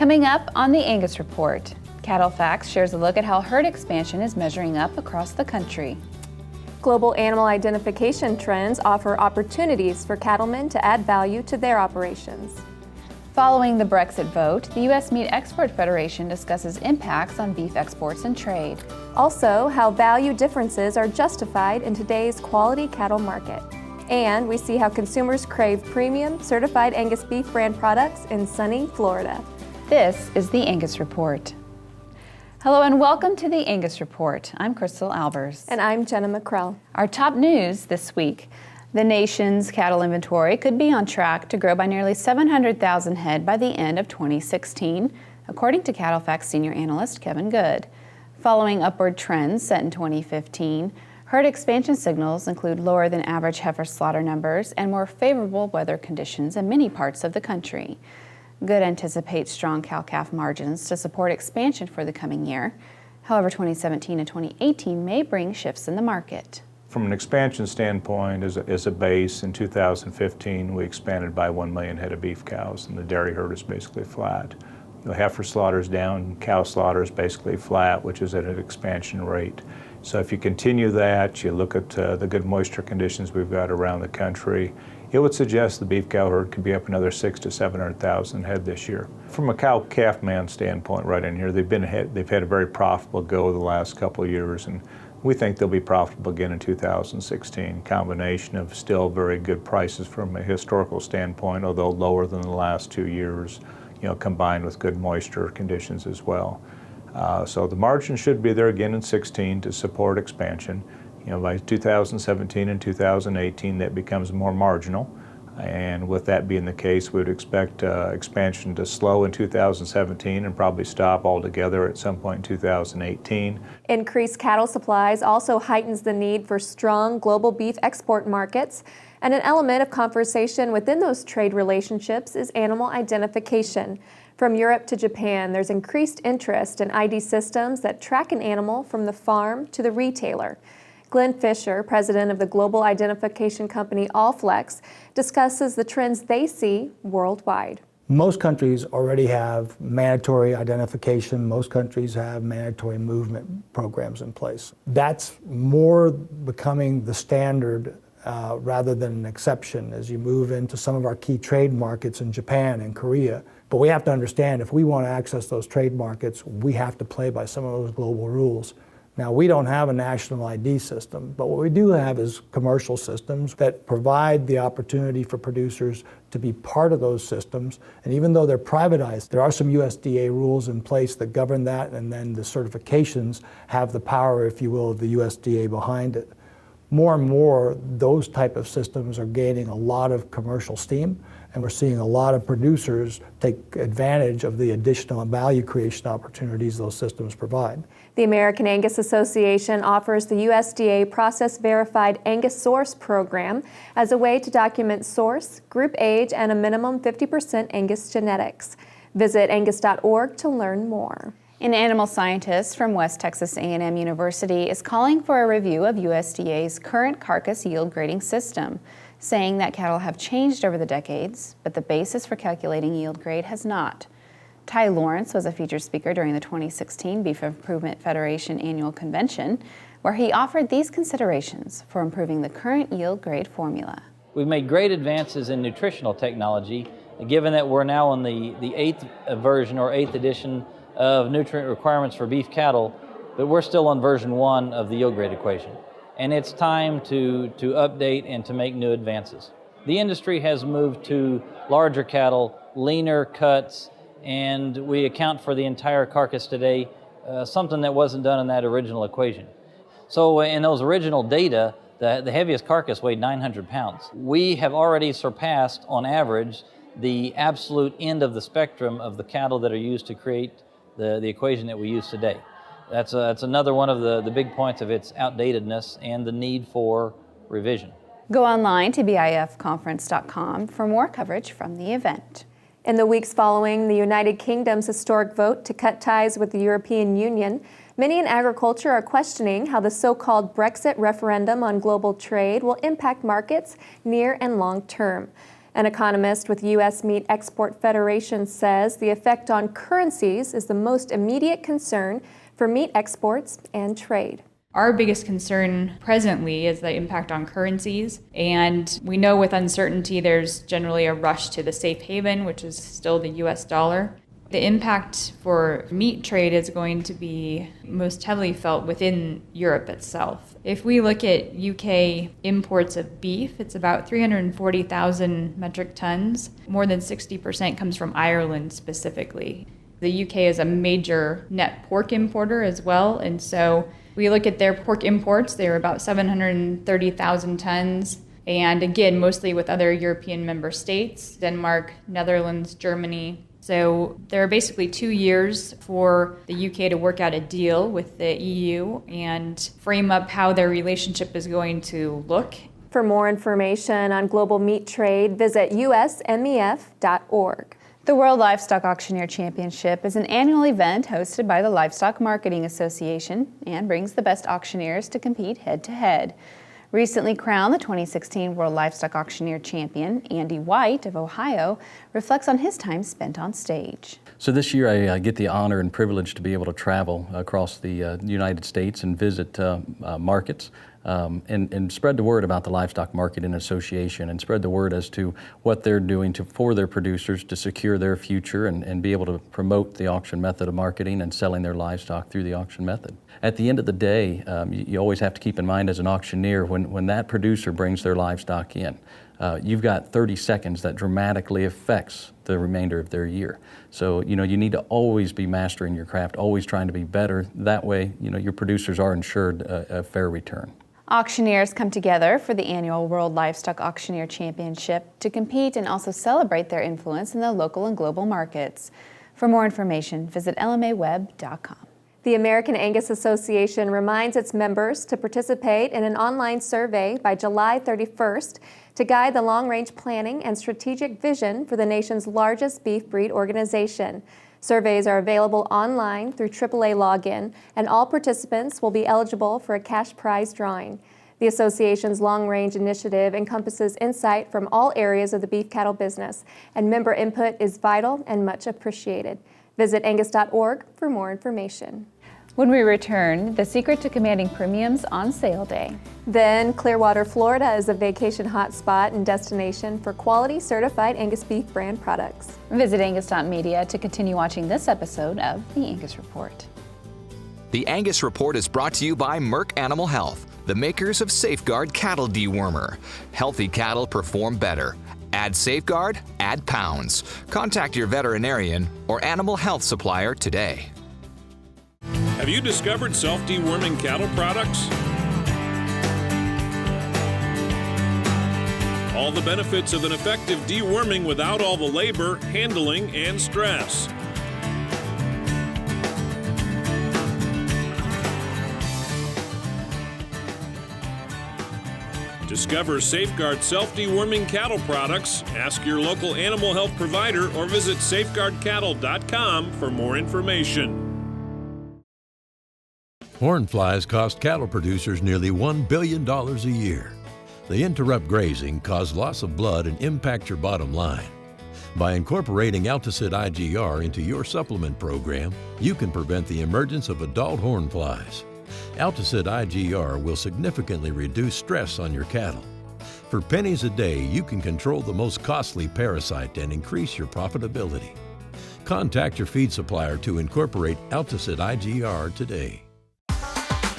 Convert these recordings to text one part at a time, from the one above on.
Coming up on the Angus Report, CattleFax shares a look at how herd expansion is measuring up across the country. Global animal identification trends offer opportunities for cattlemen to add value to their operations. Following the Brexit vote, the U.S. Meat Export Federation discusses impacts on beef exports and trade. Also, how value differences are justified in today's quality cattle market. And we see how consumers crave premium, certified Angus beef brand products in sunny Florida. This is the Angus Report. Hello and welcome to the Angus Report. I'm Crystal Albers. And I'm Jenna McCrell. Our top news this week. The nation's cattle inventory could be on track to grow by nearly 700,000 head by the end of 2016, according to CattleFax senior analyst Kevin Good. Following upward trends set in 2015, herd expansion signals include lower than average heifer slaughter numbers and more favorable weather conditions in many parts of the country. Good anticipates strong cow-calf margins to support expansion for the coming year. However, 2017 and 2018 may bring shifts in the market. From an expansion standpoint, as a base, in 2015 we expanded by 1 million head of beef cows, and the dairy herd is basically flat. The heifer slaughter is down, cow slaughter is basically flat, which is at an expansion rate. So if you continue that, you look at the good moisture conditions we've got around the country, it would suggest the beef cow herd could be up another 600,000 to 700,000 head this year. From a cow-calf man standpoint right in here, they've had a very profitable go the last couple of years, and we think they'll be profitable again in 2016. Combination of still very good prices from a historical standpoint, although lower than the last 2 years, combined with good moisture conditions as well. So the margin should be there again in 16 to support expansion. By 2017 and 2018, that becomes more marginal. And with that being the case, we would expect expansion to slow in 2017 and probably stop altogether at some point in 2018. Increased cattle supplies also heightens the need for strong global beef export markets. And an element of conversation within those trade relationships is animal identification. From Europe to Japan, there's increased interest in ID systems that track an animal from the farm to the retailer. Glenn Fisher, president of the global identification company Allflex, discusses the trends they see worldwide. Most countries already have mandatory identification. Most countries have mandatory movement programs in place. That's more becoming the standard rather than an exception as you move into some of our key trade markets in Japan and Korea. But we have to understand, if we want to access those trade markets, we have to play by some of those global rules. Now, we don't have a national ID system, but what we do have is commercial systems that provide the opportunity for producers to be part of those systems. And even though they're privatized, there are some USDA rules in place that govern that, and then the certifications have the power, if you will, of the USDA behind it. More and more, those type of systems are gaining a lot of commercial steam, and we're seeing a lot of producers take advantage of the additional value creation opportunities those systems provide. The American Angus Association offers the USDA process-verified Angus Source program as a way to document source, group age, and a minimum 50% Angus genetics. Visit angus.org to learn more. An animal scientist from West Texas A&M University is calling for a review of USDA's current carcass yield grading system, saying that cattle have changed over the decades, but the basis for calculating yield grade has not. Ty Lawrence was a featured speaker during the 2016 Beef Improvement Federation Annual Convention, where he offered these considerations for improving the current yield grade formula. We've made great advances in nutritional technology, given that we're now on the 8th version or 8th edition of nutrient requirements for beef cattle, but we're still on version 1 of the yield grade equation. And it's time to update and to make new advances. The industry has moved to larger cattle, leaner cuts, and we account for the entire carcass today, something that wasn't done in that original equation. So in those original data, the heaviest carcass weighed 900 pounds. We have already surpassed, on average, the absolute end of the spectrum of the cattle that are used to create the equation that we use today. That's another one of the big points of its outdatedness and the need for revision. Go online to bifconference.com for more coverage from the event. In the weeks following the United Kingdom's historic vote to cut ties with the European Union, many in agriculture are questioning how the so-called Brexit referendum on global trade will impact markets near and long term. An economist with U.S. Meat Export Federation says the effect on currencies is the most immediate concern for meat exports and trade. Our biggest concern presently is the impact on currencies, and we know with uncertainty there's generally a rush to the safe haven, which is still the US dollar. The impact for meat trade is going to be most heavily felt within Europe itself. If we look at UK imports of beef, it's about 340,000 metric tons. More than 60% comes from Ireland specifically. The UK is a major net pork importer as well, and so we look at their pork imports, they're about 730,000 tons, and again, mostly with other European member states, Denmark, Netherlands, Germany. So there are basically 2 years for the UK to work out a deal with the EU and frame up how their relationship is going to look. For more information on global meat trade, visit usmef.org. The World Livestock Auctioneer Championship is an annual event hosted by the Livestock Marketing Association and brings the best auctioneers to compete head-to-head. Recently crowned the 2016 World Livestock Auctioneer Champion, Andy White of Ohio reflects on his time spent on stage. So this year I get the honor and privilege to be able to travel across the United States and visit markets and spread the word about the Livestock Marketing Association and spread the word as to what they're doing for their producers to secure their future and be able to promote the auction method of marketing and selling their livestock through the auction method. At the end of the day, you always have to keep in mind as an auctioneer, when that producer brings their livestock in, you've got 30 seconds that dramatically affects the remainder of their year. So, you need to always be mastering your craft, always trying to be better. That way, your producers are ensured a fair return. Auctioneers come together for the annual World Livestock Auctioneer Championship to compete and also celebrate their influence in the local and global markets. For more information, visit lmaweb.com. The American Angus Association reminds its members to participate in an online survey by July 31st to guide the long-range planning and strategic vision for the nation's largest beef breed organization. Surveys are available online through AAA login, and all participants will be eligible for a cash prize drawing. The association's long-range initiative encompasses insight from all areas of the beef cattle business, and member input is vital and much appreciated. Visit angus.org for more information. When we return, the secret to commanding premiums on sale day. Then, Clearwater, Florida is a vacation hotspot and destination for quality certified Angus beef brand products. Visit angus.media to continue watching this episode of The Angus Report. The Angus Report is brought to you by Merck Animal Health, the makers of Safeguard Cattle Dewormer. Healthy cattle perform better. Add Safeguard, add pounds. Contact your veterinarian or animal health supplier today. Have you discovered self-deworming cattle products? All the benefits of an effective deworming without all the labor, handling, and stress. Discover Safeguard self-deworming cattle products. Ask your local animal health provider or visit safeguardcattle.com for more information. Horn flies cost cattle producers nearly $1 billion a year. They interrupt grazing, cause loss of blood, and impact your bottom line. By incorporating Alticid IGR into your supplement program, you can prevent the emergence of adult horn flies. Alticid IGR will significantly reduce stress on your cattle. For pennies a day, you can control the most costly parasite and increase your profitability. Contact your feed supplier to incorporate Alticid IGR today.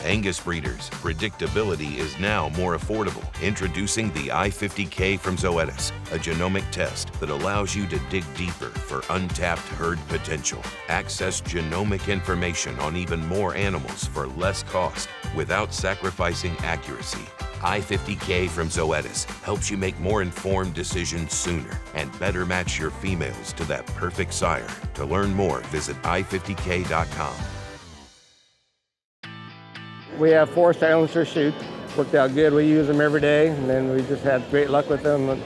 Angus breeders, predictability is now more affordable. Introducing the I50K from Zoetis, a genomic test that allows you to dig deeper for untapped herd potential. Access genomic information on even more animals for less cost without sacrificing accuracy. I50K from Zoetis helps you make more informed decisions sooner and better match your females to that perfect sire. To learn more, visit i50k.com. We have 4 silencer chutes. Worked out good. We use them every day, and then we just had great luck with them.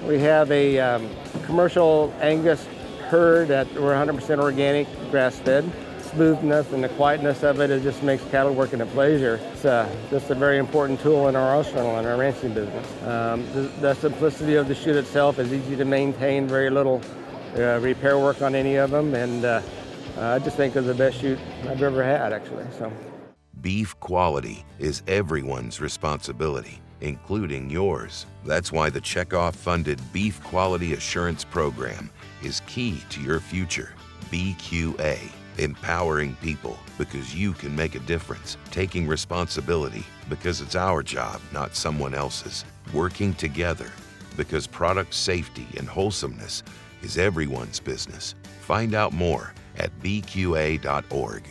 We have a commercial Angus herd that we're 100% organic, grass-fed. smoothness and the quietness of it, it just makes cattle working a pleasure. It's just a very important tool in our arsenal and our ranching business. The simplicity of the chute itself is easy to maintain, very little repair work on any of them, and I just think it's the best chute I've ever had, actually. So, Beef quality is everyone's responsibility, including yours. That's why the Checkoff-funded Beef Quality Assurance Program is key to your future. BQA, empowering people because you can make a difference, taking responsibility because it's our job, not someone else's, working together because product safety and wholesomeness is everyone's business. Find out more at bqa.org.